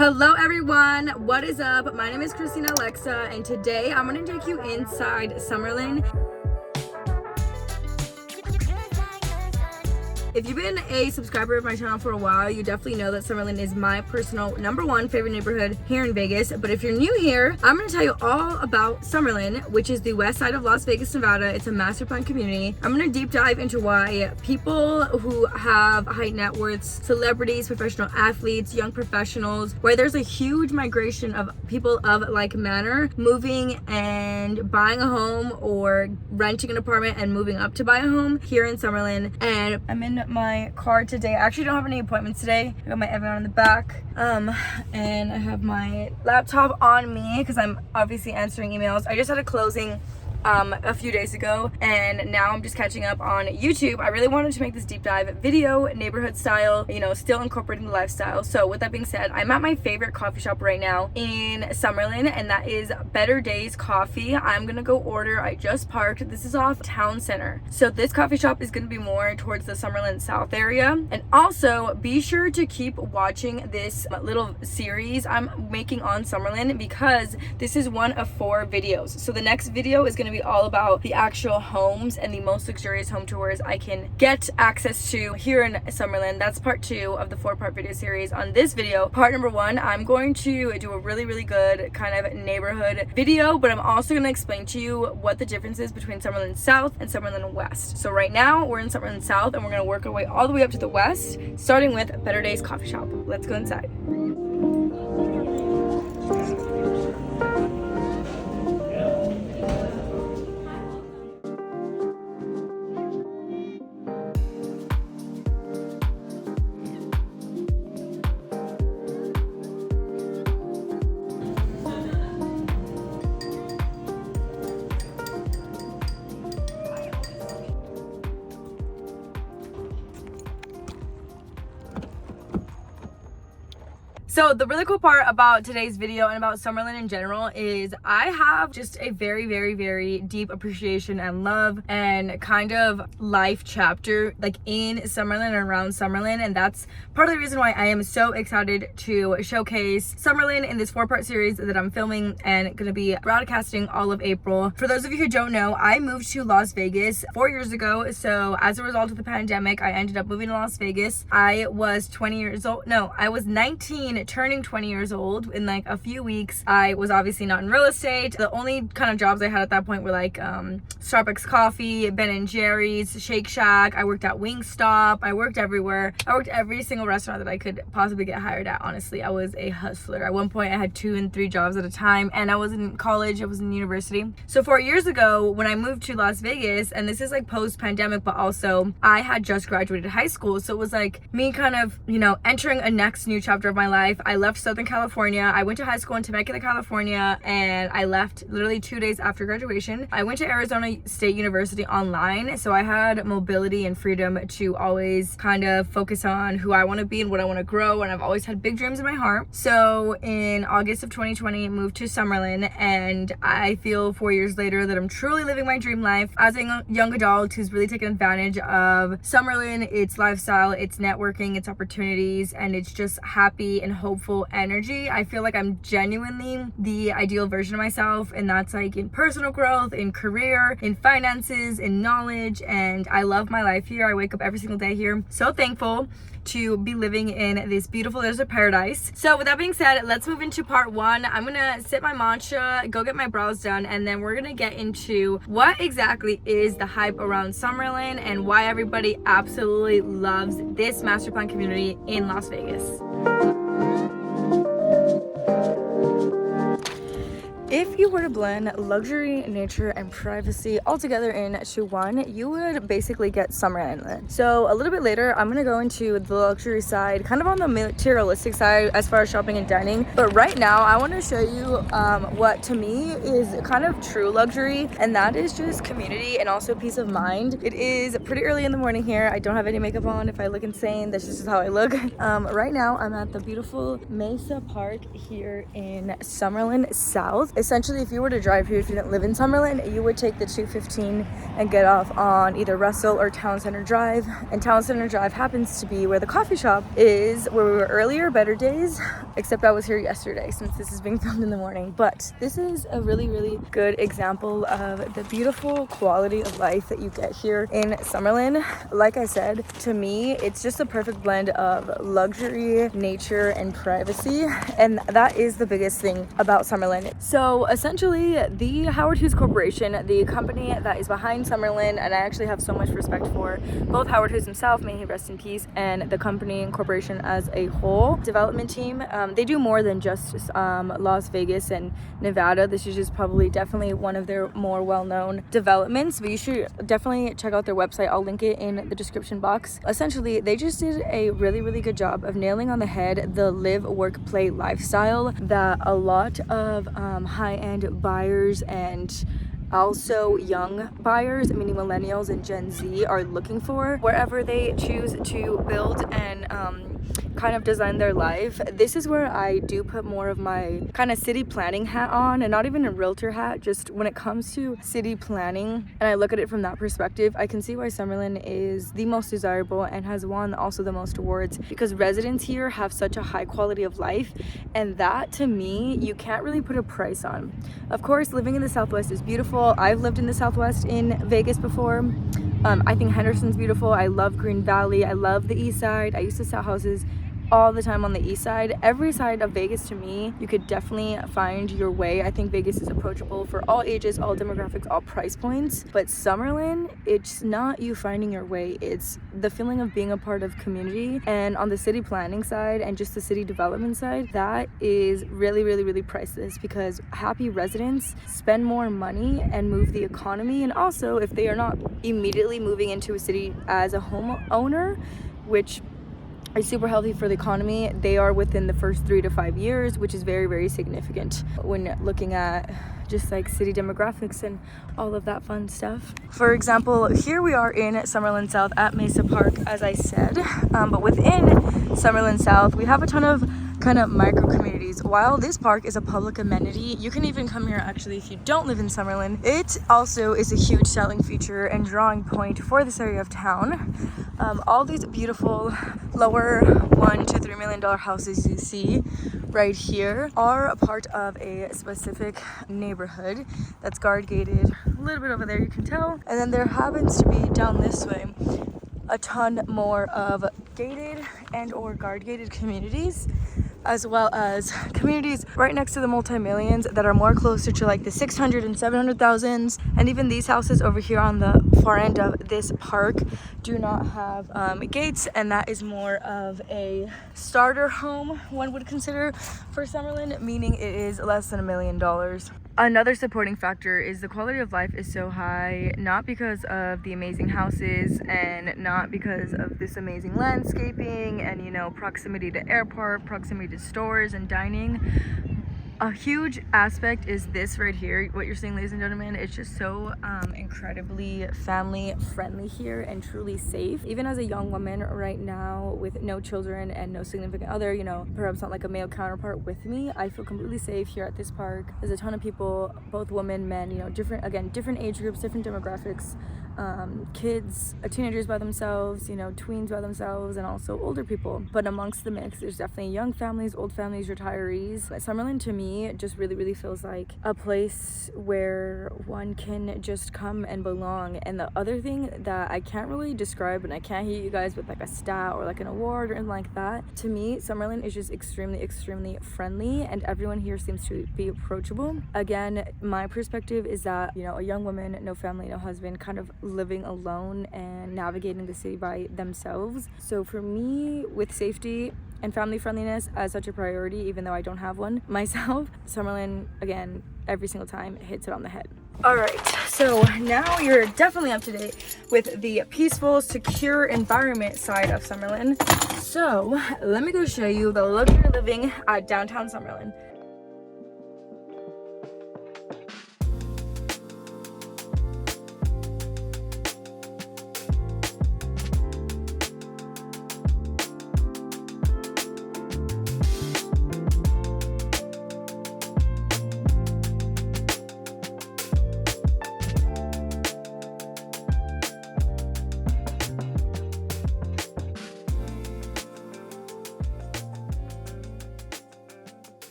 Hello everyone, what is up? My name is Kristina.Alexa and today I'm going to take you inside Summerlin. If you've been a subscriber of my channel for a while, you definitely know that Summerlin is my personal #1 favorite neighborhood here in Vegas. But if you're new here, I'm going to tell you all about Summerlin, which is the west side of Las Vegas, Nevada. It's a master plan community. I'm going to deep dive into why people who have high net worths, celebrities, professional athletes, young professionals, where there's a huge migration of people of like manner moving and buying a home or renting an apartment and moving up to buy a home here in Summerlin. And I'm in my car today. I actually don't have any appointments today. I got my Evan on the back and I have my laptop on me because I'm obviously answering emails. I just had a closing a few days ago and now I'm just catching up on YouTube. I really wanted to make this deep dive video, neighborhood style, you know, still incorporating the lifestyle. So with that being said, I'm at my favorite coffee shop right now in Summerlin, and that is Better Days Coffee. I'm gonna go order. I just parked. This is off Town Center. So this coffee shop is gonna be more towards the Summerlin South area. And also be sure to keep watching this little series I'm making on Summerlin because this is one of 4 videos. So the next video is gonna be all about the actual homes and the most luxurious home tours I can get access to here in Summerlin. That's part 2 of the 4-part video series. On this video, part number 1, I'm going to do a really good kind of neighborhood video, but I'm also going to explain to you what the difference is between Summerlin South and Summerlin West. So right now we're in Summerlin South and we're going to work our way all the way up to the west, starting with Better Days Coffee Shop. Let's go inside. So the really cool part about today's video and about Summerlin in general is I have just a very deep appreciation and love and kind of life chapter like in Summerlin and around Summerlin, and that's part of the reason why I am so excited to showcase Summerlin in this 4-part series that I'm filming and gonna be broadcasting all of April. For those of you who don't know, I moved to Las Vegas 4 years ago. So as a result of the pandemic, I ended up moving to Las Vegas. I was 20 years old. No, I was 19 turning 20 years old in like a few weeks. I was obviously not in real estate. The only kind of jobs I had at that point were like Starbucks coffee, Ben & Jerry's, Shake Shack. I worked at Wingstop. I worked everywhere. I worked every single restaurant that I could possibly get hired at. Honestly, I was a hustler. At one point I had 2 and 3 jobs at a time, and I was in college. I was in university. So 4 years ago when I moved to Las Vegas, and this is like post-pandemic, but also I had just graduated high school. So it was like me kind of, you know, entering a next new chapter of my life. I left Southern California. I went to high school in Temecula, California, and I left literally 2 days after graduation. I went to Arizona State University online, so I had mobility and freedom to always kind of focus on who I want to be and what I want to grow, and I've always had big dreams in my heart. So in August of 2020, I moved to Summerlin, and I feel 4 years later that I'm truly living my dream life as a young adult who's really taken advantage of Summerlin, its lifestyle, its networking, its opportunities, and it's just happy and hopeful energy. I feel like I'm genuinely the ideal version of myself, and that's like in personal growth, in career, in finances, in knowledge, and I love my life here. I wake up every single day here. So thankful to be living in this beautiful desert paradise. So with that being said, let's move into part 1. I'm gonna sip my matcha, go get my brows done, and then we're gonna get into what exactly is the hype around Summerlin and why everybody absolutely loves this master plan community in Las Vegas. If you were to blend luxury, nature, and privacy all together into one, you would basically get Summerlin. So a little bit later, I'm gonna go into the luxury side, kind of on the materialistic side as far as shopping and dining. But right now, I want to show you what to me is kind of true luxury, and that is just community and also peace of mind. It is pretty early in the morning here. I don't have any makeup on. If I look insane, that's just how I look. Right now, I'm at the beautiful Mesa Park here in Summerlin South. Essentially, if you were to drive here, if you didn't live in Summerlin, you would take the 215 and get off on either Russell or Town Center Drive. And Town Center Drive happens to be where the coffee shop is, where we were earlier, Better Days. except I was here yesterday since this is being filmed in the morning. But this is a really, really good example of the beautiful quality of life that you get here in Summerlin. Like I said, to me, it's just a perfect blend of luxury, nature, and privacy. And that is the biggest thing about Summerlin. So essentially, the Howard Hughes Corporation, the company that is behind Summerlin, and I actually have so much respect for both Howard Hughes himself, may he rest in peace, and the company and corporation as a whole development team. They do more than just Las Vegas and Nevada. This is just definitely one of their more well-known developments, but you should definitely check out their website. I'll link it in the description box. Essentially, they just did a really, really good job of nailing on the head the live, work, play lifestyle that a lot of high-end buyers and also young buyers, meaning millennials and Gen Z, are looking for wherever they choose to build and kind of design their life. This is where I do put more of my kind of city planning hat on, and not even a realtor hat, just when it comes to city planning and I look at it from that perspective, I can see why Summerlin is the most desirable and has won also the most awards, because residents here have such a high quality of life, and that to me you can't really put a price on. Of course, living in the Southwest is beautiful. I've lived in the Southwest in Vegas before. I think Henderson's beautiful. I love Green Valley. I love the East Side. I used to sell houses all the time on the East Side. Every side of Vegas, to me, you could definitely find your way. I think Vegas is approachable for all ages, all demographics, all price points. But Summerlin, it's not you finding your way. It's the feeling of being a part of community. And on the city planning side and just the city development side, that is really, really, really priceless, because happy residents spend more money and move the economy. And also, if they are not immediately moving into a city as a homeowner, which is super healthy for the economy, they are within the first 3 to 5 years, which is very, very significant when looking at just like city demographics and all of that fun stuff. For example, here we are in Summerlin South at Mesa Park, as I said, but within Summerlin South, we have a ton of kind of micro communities. While this park is a public amenity, you can even come here actually if you don't live in Summerlin. It also is a huge selling feature and drawing point for this area of town. All these beautiful lower $1 to $3 million houses you see right here are a part of a specific neighborhood that's guard gated. A little bit over there, you can tell. And then there happens to be down this way a ton more of gated and or guard gated communities, as well as communities right next to the multi-millions that are more closer to like the 600 and 700,000s. And even these houses over here on the far end of this park do not have gates, and that is more of a starter home, one would consider, for Summerlin, meaning it is less than $1 million. Another supporting factor is the quality of life is so high, not because of the amazing houses and not because of this amazing landscaping and, you know, proximity to airport, proximity to stores and dining. A huge aspect is this right here, what you're seeing, ladies and gentlemen. It's just so incredibly family friendly here and truly safe. Even as a young woman right now with no children and no significant other, you know, perhaps not like a male counterpart with me, I feel completely safe here at this park. There's a ton of people, both women, men, you know, different age groups, different demographics, kids, teenagers by themselves, you know, tweens by themselves, and also older people. But amongst the mix, there's definitely young families, old families, retirees. Summerlin to me just really, really feels like a place where one can just come and belong. And the other thing that I can't really describe, and I can't hit you guys with like a stat or like an award or anything like that, to me, Summerlin is just extremely, extremely friendly, and everyone here seems to be approachable. Again, my perspective is that, you know, a young woman, no family, no husband, kind of living alone and navigating the city by themselves. So for me, with safety and family friendliness as such a priority, even though I don't have one myself, Summerlin, again, every single time hits it on the head. All right, so now you're definitely up to date with the peaceful, secure environment side of Summerlin. So let me go show you the luxury living at downtown Summerlin.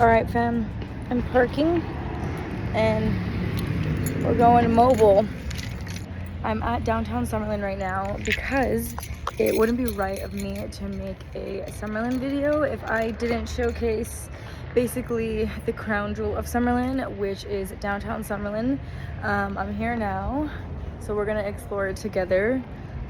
All right, fam, I'm parking and we're going mobile. I'm at downtown Summerlin right now because it wouldn't be right of me to make a Summerlin video if I didn't showcase basically the crown jewel of Summerlin, which is downtown Summerlin. I'm here now, so we're gonna explore it together.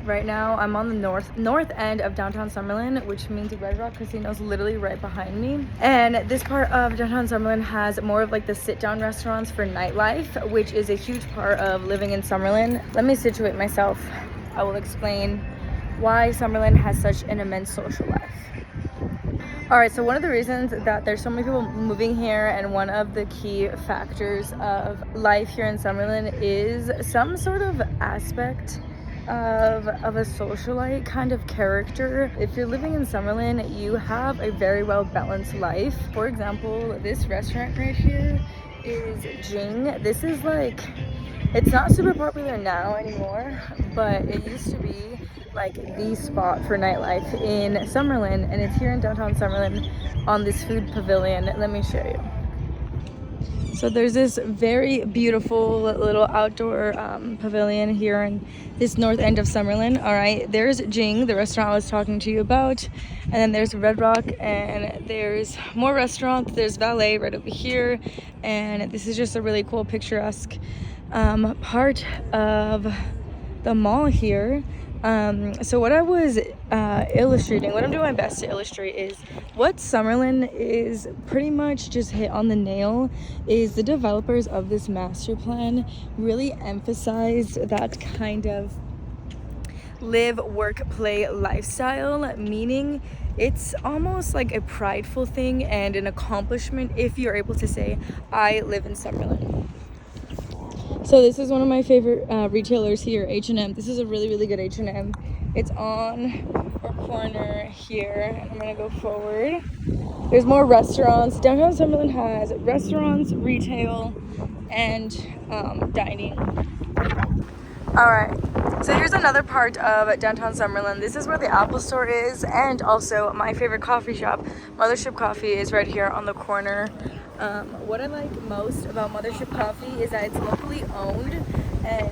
Right now, I'm on the north end of downtown Summerlin, which means Red Rock Casino is literally right behind me. And this part of downtown Summerlin has more of like the sit-down restaurants for nightlife, which is a huge part of living in Summerlin. Let me situate myself. I will explain why Summerlin has such an immense social life. All right, so one of the reasons that there's so many people moving here, and one of the key factors of life here in Summerlin, is some sort of aspect of a socialite kind of character. If you're living in Summerlin, you have a very well balanced life. For example, this restaurant right here is Jing. This is like, it's not super popular now anymore, but it used to be like the spot for nightlife in Summerlin, and it's here in downtown Summerlin on this food pavilion. Let me show you. So there's this very beautiful little outdoor pavilion here in this north end of Summerlin. All right, there's Jing, the restaurant I was talking to you about, and then there's Red Rock, and there's more restaurants. There's Valet right over here, and this is just a really cool picturesque part of the mall here. So what I was illustrating, what I'm doing my best to illustrate, is what Summerlin is pretty much just hit on the nail, is the developers of this master plan really emphasized that kind of live, work, play lifestyle, meaning it's almost like a prideful thing and an accomplishment if you're able to say, I live in Summerlin. So this is one of my favorite retailers here, H&M. This is a really, really good H&M. It's on our corner here, and I'm gonna go forward. There's more restaurants. Downtown Summerlin has restaurants, retail, and dining. All right, so here's another part of downtown Summerlin. This is where the Apple store is, and also my favorite coffee shop, Mothership Coffee, is right here on the corner. What I like most about Mothership Coffee is that it's locally owned, and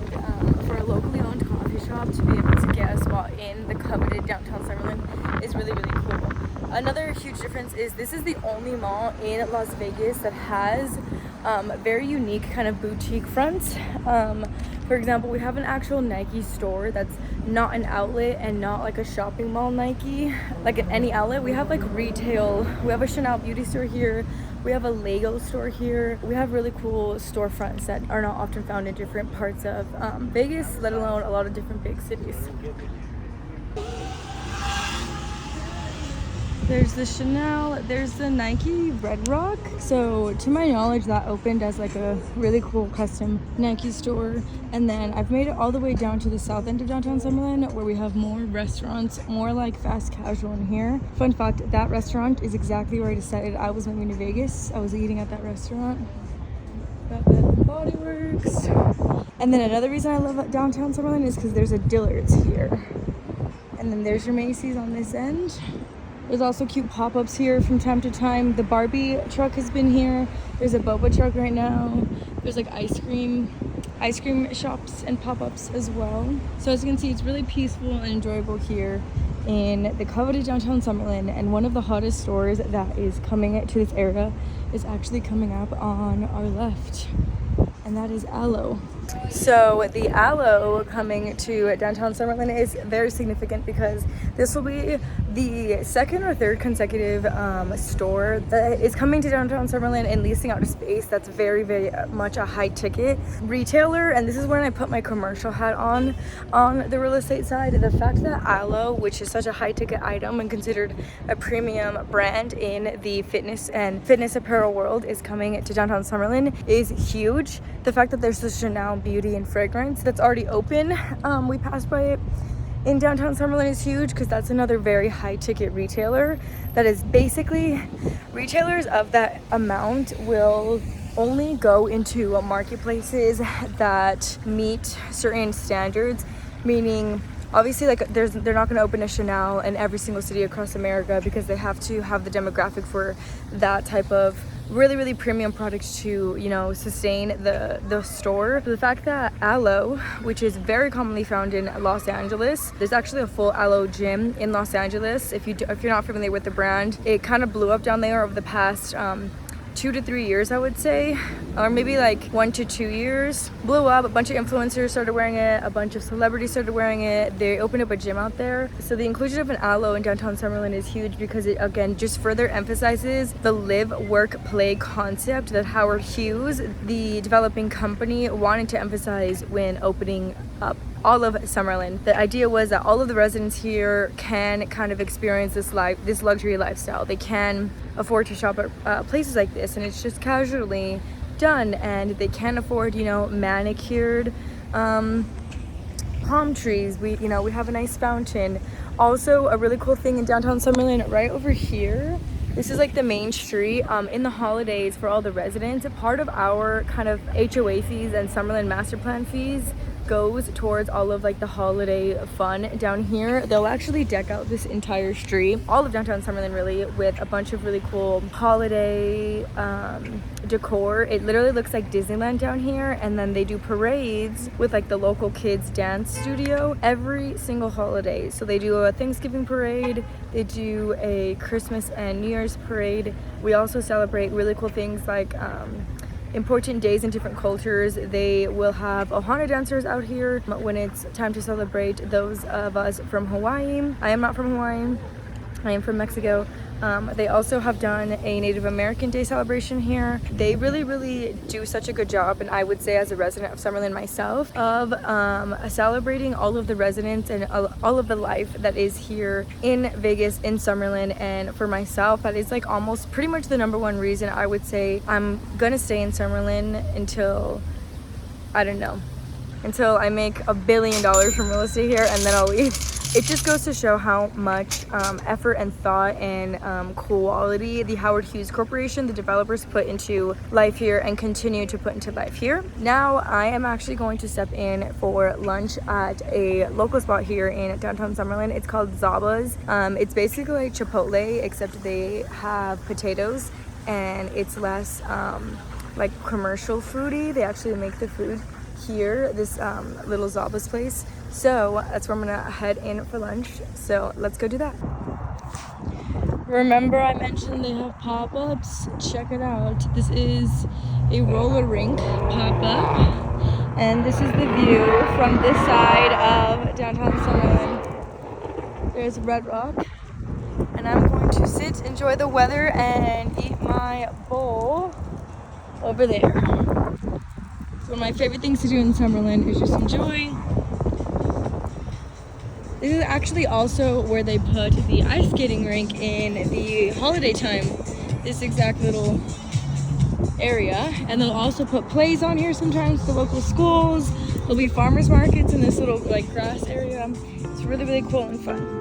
for a locally owned coffee shop to be able to get a spot in the coveted downtown Summerlin is really, really cool. Another huge difference is this is the only mall in Las Vegas that has very unique kind of boutique fronts. For example, we have an actual Nike store that's not an outlet and not like a shopping mall Nike, like at any outlet. We have like retail, we have a Chanel beauty store here, we have a Lego store here. We have really cool storefronts that are not often found in different parts of Vegas, let alone a lot of different big cities. There's the Chanel, there's the Nike Red Rock. So to my knowledge, that opened as like a really cool custom Nike store. And then I've made it all the way down to the south end of downtown Summerlin, where we have more restaurants, more like fast casual in here. Fun fact, that restaurant is exactly where I decided I was moving to Vegas. I was eating at that restaurant. Got Bath and Body Works. And then another reason I love downtown Summerlin is because there's a Dillard's here. And then there's your Macy's on this end. There's also cute pop-ups here from time to time. The Barbie truck has been here. There's a boba truck right now. There's like ice cream shops and pop-ups as well. So as you can see, it's really peaceful and enjoyable here in the coveted downtown Summerlin. And one of the hottest stores that is coming to this area is actually coming up on our left, and that is Aloe. So the Aloe coming to downtown Summerlin is very significant because this will be the second or third consecutive store that is coming to downtown Summerlin and leasing out a space that's very, very much a high ticket retailer. And this is when I put my commercial hat on the real estate side. The fact that Aloe, which is such a high ticket item and considered a premium brand in the fitness and fitness apparel world, is coming to downtown Summerlin is huge. The fact that there's the Chanel beauty and fragrance that's already open, we passed by it in downtown Summerlin, is huge because that's another very high ticket retailer that is basically, retailers of that amount will only go into marketplaces that meet certain standards, meaning obviously like they're not going to open a Chanel in every single city across America because they have to have the demographic for that type of really premium products to, you know, sustain the store. The fact that aloe, which is very commonly found in Los Angeles, there's actually a full aloe gym in Los Angeles. If you're not familiar with the brand, it kind of blew up down there over the past 2 to 3 years, I would say, or maybe like 1 to 2 years. Blew up, a bunch of influencers started wearing it, a bunch of celebrities started wearing it. They opened up a gym out there. So the inclusion of an aloe in downtown Summerlin is huge because it, again, just further emphasizes the live, work, play concept that Howard Hughes, the developing company, wanted to emphasize when opening up all of Summerlin. The idea was that all of the residents here can kind of experience this luxury lifestyle. They can afford to shop at places like this, and it's just casually done, and they can afford, you know, manicured palm trees. We have a nice fountain. Also, a really cool thing in downtown Summerlin, right over here, this is like the main street. In the holidays for all the residents, a part of our kind of HOA fees and Summerlin master plan fees goes towards all of like the holiday fun down here. They'll actually deck out this entire street, all of downtown Summerlin really, with a bunch of really cool holiday decor. It literally looks like Disneyland down here, and then they do parades with like the local kids dance studio every single holiday. So they do a Thanksgiving parade, they do a Christmas and New Year's parade. We also celebrate really cool things like important days in different cultures. They will have Ohana dancers out here when it's time to celebrate those of us from Hawaii. I am not from Hawaii, I am from Mexico. They also have done a Native American Day celebration here. They really do such a good job, and I would say as a resident of Summerlin myself, of celebrating all of the residents and all of the life that is here in Vegas, in Summerlin. And for myself, that is like almost pretty much the #1 reason I would say I'm gonna stay in Summerlin until, I don't know, until I make $1 billion from real estate here, and then I'll leave. It just goes to show how much effort and thought and quality the Howard Hughes Corporation, the developers, put into life here and continue to put into life here. Now I am actually going to step in for lunch at a local spot here in downtown Summerlin. It's called Zaba's. It's basically like Chipotle, except they have potatoes, and it's less like commercial foodie. They actually make the food here, this little Zaba's place. So that's where I'm gonna head in for lunch. So let's go do that. Remember I mentioned they have pop-ups? Check it out. This is a roller rink pop-up, and this is the view from this side of downtown Summerlin. There's Red Rock, and I'm going to sit, enjoy the weather, and eat my bowl over there. So one of my favorite things to do in Summerlin is just enjoy. This is actually also where they put the ice skating rink in the holiday time, this exact little area. And they'll also put plays on here sometimes, the local schools. There'll be farmers markets in this little like grass area. It's really cool and fun.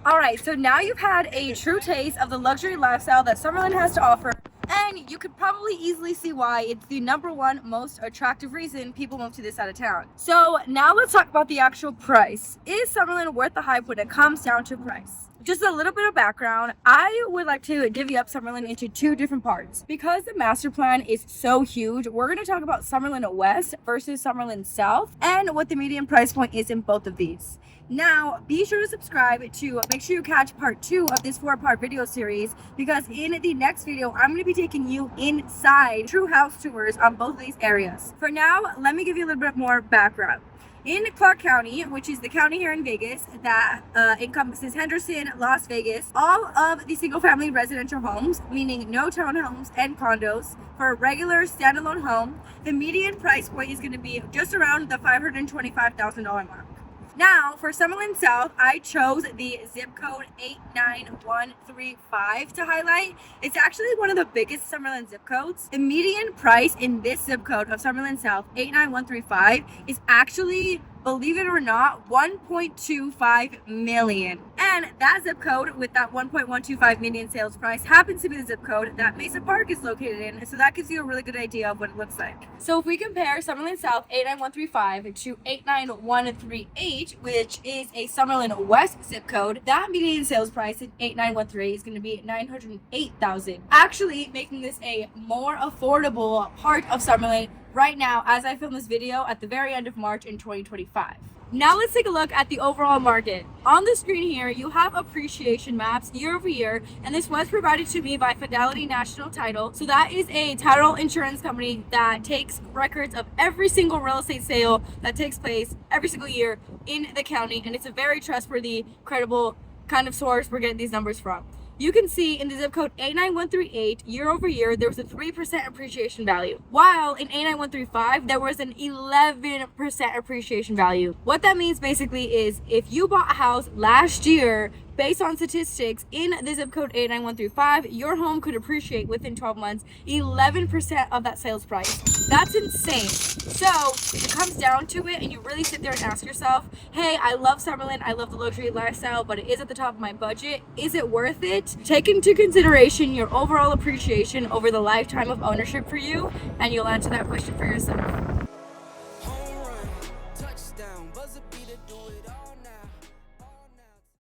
Alright, so now you've had a true taste of the luxury lifestyle that Summerlin has to offer, and you could probably easily see why it's the #1 most attractive reason people move to this side of town. So now let's talk about the actual price. Is Summerlin worth the hype when it comes down to price? Just a little bit of background. I would like to divvy up Summerlin into 2 different parts. Because the master plan is so huge, we're going to talk about Summerlin West versus Summerlin South and what the median price point is in both of these. Now, be sure to subscribe to make sure you catch part 2 of this 4-part video series, because in the next video, I'm going to be taking you inside true house tours on both of these areas. For now, let me give you a little bit more background. In Clark County, which is the county here in Vegas that encompasses Henderson, Las Vegas, all of the single-family residential homes, meaning no townhomes and condos, for a regular standalone home, the median price point is going to be just around the $525,000 mark. Now, for Summerlin South, I chose the zip code 89135 to highlight. It's actually one of the biggest Summerlin zip codes. The median price in this zip code of Summerlin South, 89135, is actually, believe it or not, 1.25 million. And that zip code with that 1.125 million sales price happens to be the zip code that Mesa Park is located in. So that gives you a really good idea of what it looks like. So if we compare Summerlin South 89135 to 89138, which is a Summerlin West zip code, that median sales price in 8913 is going to be $908,000. Actually making this a more affordable part of Summerlin right now as I film this video at the very end of March in 2025. Now let's take a look at the overall market. On the screen here, you have appreciation maps year over year, and this was provided to me by Fidelity National Title. So that is a title insurance company that takes records of every single real estate sale that takes place every single year in the county, and it's a very trustworthy, credible kind of source we're getting these numbers from. You can see in the zip code 89138, year over year, there was a 3% appreciation value. While in 89135, there was an 11% appreciation value. What that means basically is if you bought a house last year, based on statistics in the zip code 89135, your home could appreciate within 12 months 11% of that sales price. That's insane. So if it comes down to it and you really sit there and ask yourself, hey, I love Summerlin, I love the luxury lifestyle, but it is at the top of my budget. Is it worth it? Take into consideration your overall appreciation over the lifetime of ownership for you, and you'll answer that question for yourself.